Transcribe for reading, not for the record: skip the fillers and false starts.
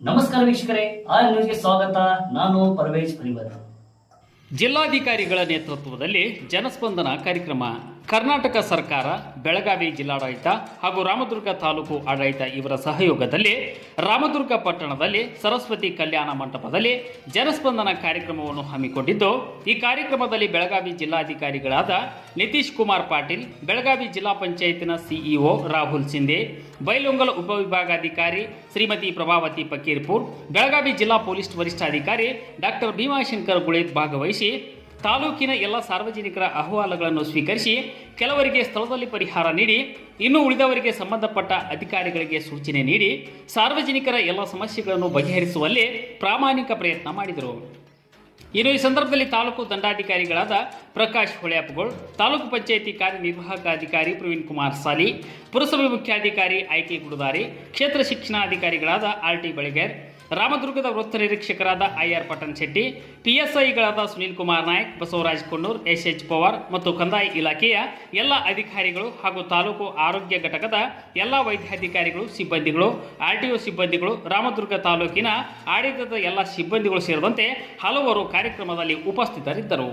ನಮಸ್ಕಾರ ವೀಕ್ಷಕರೇ, ಆರ್ ನ್ಯೂಸ್ಗೆ ಸ್ವಾಗತ. ನಾನು ಪರ್ವೇಜ್ ಪರಿವರ್. ಜಿಲ್ಲಾಧಿಕಾರಿಗಳ ನೇತೃತ್ವದಲ್ಲಿ ಜನಸ್ಪಂದನ ಕಾರ್ಯಕ್ರಮ. ಕರ್ನಾಟಕ ಸರ್ಕಾರ, ಬೆಳಗಾವಿ ಜಿಲ್ಲಾಡಳಿತ ಹಾಗೂ ರಾಮದುರ್ಗ ತಾಲೂಕು ಆಡಳಿತ ಇವರ ಸಹಯೋಗದಲ್ಲಿ ರಾಮದುರ್ಗ ಪಟ್ಟಣದಲ್ಲಿ ಸರಸ್ವತಿ ಕಲ್ಯಾಣ ಮಂಟಪದಲ್ಲಿ ಜನಸ್ಪಂದನ ಕಾರ್ಯಕ್ರಮವನ್ನು ಹಮ್ಮಿಕೊಂಡಿದ್ದು, ಈ ಕಾರ್ಯಕ್ರಮದಲ್ಲಿ ಬೆಳಗಾವಿ ಜಿಲ್ಲಾಧಿಕಾರಿಗಳಾದ ನಿತೀಶ್ ಕುಮಾರ್ ಪಾಟೀಲ್, ಬೆಳಗಾವಿ ಜಿಲ್ಲಾ ಪಂಚಾಯತ್ನ ಸಿಇಒ ರಾಹುಲ್ ಸಿಂಧೆ, ಬೈಲೊಂಗಲ ಉಪವಿಭಾಗಾಧಿಕಾರಿ ಶ್ರೀಮತಿ ಪ್ರಭಾವತಿ ಫಕೀರ್ಪುರ್, ಬೆಳಗಾವಿ ಜಿಲ್ಲಾ ಪೊಲೀಸ್ ವರಿಷ್ಠಾಧಿಕಾರಿ ಡಾಕ್ಟರ್ ಭೀಮಾಶಂಕರ್ ಗುಳೇತ್ ಭಾಗವಹಿಸಿ ತಾಲೂಕಿನ ಎಲ್ಲ ಸಾರ್ವಜನಿಕರ ಅಹವಾಲುಗಳನ್ನು ಸ್ವೀಕರಿಸಿ ಕೆಲವರಿಗೆ ಸ್ಥಳದಲ್ಲಿ ಪರಿಹಾರ ನೀಡಿ, ಇನ್ನು ಉಳಿದವರಿಗೆ ಸಂಬಂಧಪಟ್ಟ ಅಧಿಕಾರಿಗಳಿಗೆ ಸೂಚನೆ ನೀಡಿ ಸಾರ್ವಜನಿಕರ ಎಲ್ಲ ಸಮಸ್ಯೆಗಳನ್ನು ಬಗೆಹರಿಸುವಲ್ಲಿ ಪ್ರಾಮಾಣಿಕ ಪ್ರಯತ್ನ ಮಾಡಿದರು. ಇನ್ನು ಈ ಸಂದರ್ಭದಲ್ಲಿ ತಾಲೂಕು ದಂಡಾಧಿಕಾರಿಗಳಾದ ಪ್ರಕಾಶ್ ಹೊಳ್ಯಾಪಗೋಳ್, ತಾಲೂಕು ಪಂಚಾಯಿತಿ ಕಾರ್ಯನಿರ್ವಾಹಕ ಅಧಿಕಾರಿ ಪ್ರವೀಣ್ ಕುಮಾರ್ ಸಾಲಿ, ಪುರಸಭೆ ಮುಖ್ಯಾಧಿಕಾರಿ ಐಕೆ ಗುಡುದಾರಿ, ಕ್ಷೇತ್ರ ಶಿಕ್ಷಣಾಧಿಕಾರಿಗಳಾದ ಆರ್.ಟಿ. ಬಳಿಗೇರ್, ರಾಮದುರ್ಗದ ವೃತ್ತ ನಿರೀಕ್ಷಕರಾದ ಐಆರ್ ಪಟನ್ ಶೆಟ್ಟಿ, ಪಿಎಸ್ಐಗಳಾದ ಸುನೀಲ್ ಕುಮಾರ್ ನಾಯಕ್, ಬಸವರಾಜ್ ಕೊಣ್ಣೂರ್, ಎಸ್.ಎಚ್. ಪವಾರ್ ಮತ್ತು ಕಂದಾಯ ಇಲಾಖೆಯ ಎಲ್ಲ ಅಧಿಕಾರಿಗಳು ಹಾಗೂ ತಾಲೂಕು ಆರೋಗ್ಯ ಘಟಕದ ಎಲ್ಲ ವೈದ್ಯಾಧಿಕಾರಿಗಳು, ಸಿಬ್ಬಂದಿಗಳು, ಆರ್ಟಿಒ ಸಿಬ್ಬಂದಿಗಳು, ರಾಮದುರ್ಗ ತಾಲೂಕಿನ ಆಡಳಿತದ ಎಲ್ಲ ಸಿಬ್ಬಂದಿಗಳು ಸೇರಿದಂತೆ ಹಲವರು ಕಾರ್ಯಕ್ರಮದಲ್ಲಿ ಉಪಸ್ಥಿತರಿದ್ದರು.